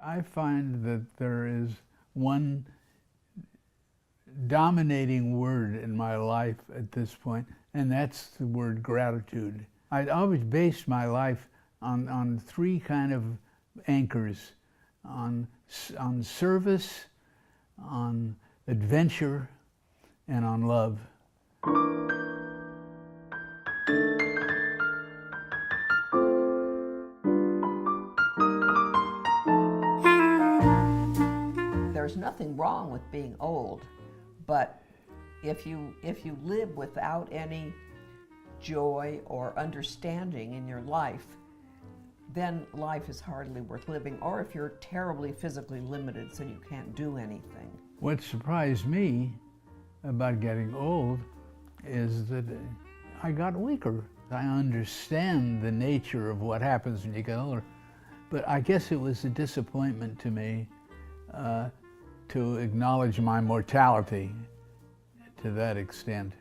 I find that there is one dominating word in my life at this point, and that's the word gratitude. I'd always based my life on three kind of anchors, on service, on adventure, and on love. There's nothing wrong with being old, but if you live without any joy or understanding in your life, then life is hardly worth living, or if you're terribly physically limited so you can't do anything. What surprised me about getting old is that I got weaker. I understand the nature of what happens when you get older, but I guess it was a disappointment to me to acknowledge my mortality to that extent.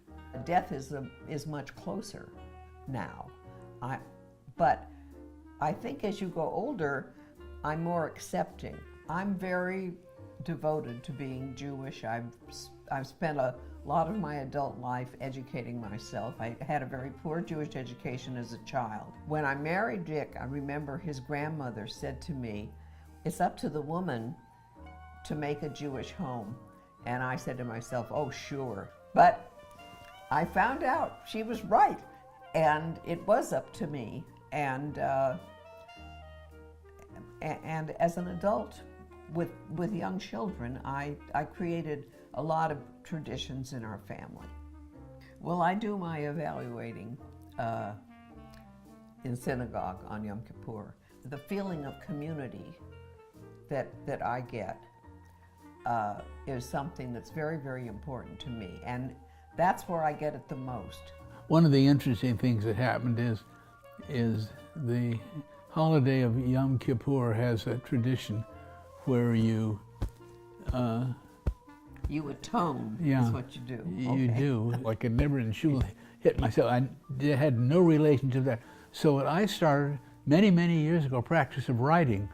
Death is much closer now, but I think as you go older, I'm more accepting. I'm very devoted to being Jewish. I've spent a lot of my adult life educating myself. I had a very poor Jewish education as a child. When I married Dick, I remember his grandmother said to me, "It's up to the woman to make a Jewish home." And I said to myself, "Oh, sure." But I found out she was right, and it was up to me. And as an adult with young children, I created a lot of traditions in our family. Well, I do my evaluating in synagogue on Yom Kippur. The feeling of community that I get is something that's very, very important to me, and that's where I get it the most. One of the interesting things that happened is the holiday of Yom Kippur has a tradition where you atone, yeah, is what you do. You do. Like I never in shul hit myself. I had no relation to that. So what I started many, many years ago, practice of writing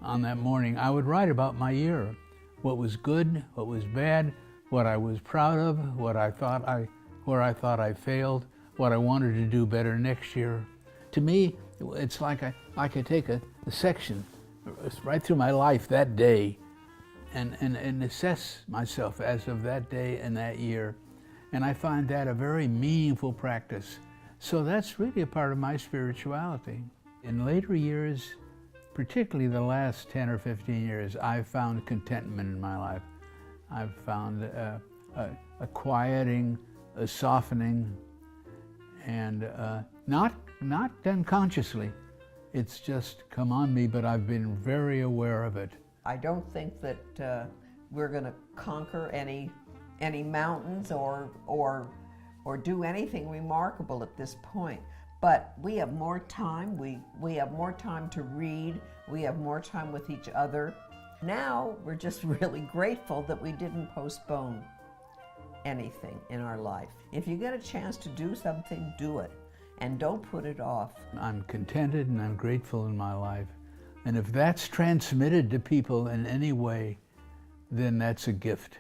on that morning. I would write about my year, what was good, what was bad, what I was proud of, where I thought I failed, what I wanted to do better next year. To me, it's like I could take a section right through my life that day and assess myself as of that day and that year. And I find that a very meaningful practice. So that's really a part of my spirituality. In later years, particularly the last 10 or 15 years, I've found contentment in my life. I've found a quieting, a softening, and not done consciously. It's just come on me, but I've been very aware of it. I don't think that we're going to conquer any mountains or do anything remarkable at this point. But we have more time. We have more time to read. We have more time with each other. Now we're just really grateful that we didn't postpone anything in our life. If you get a chance to do something, do it, and don't put it off. I'm contented and I'm grateful in my life. And if that's transmitted to people in any way, then that's a gift.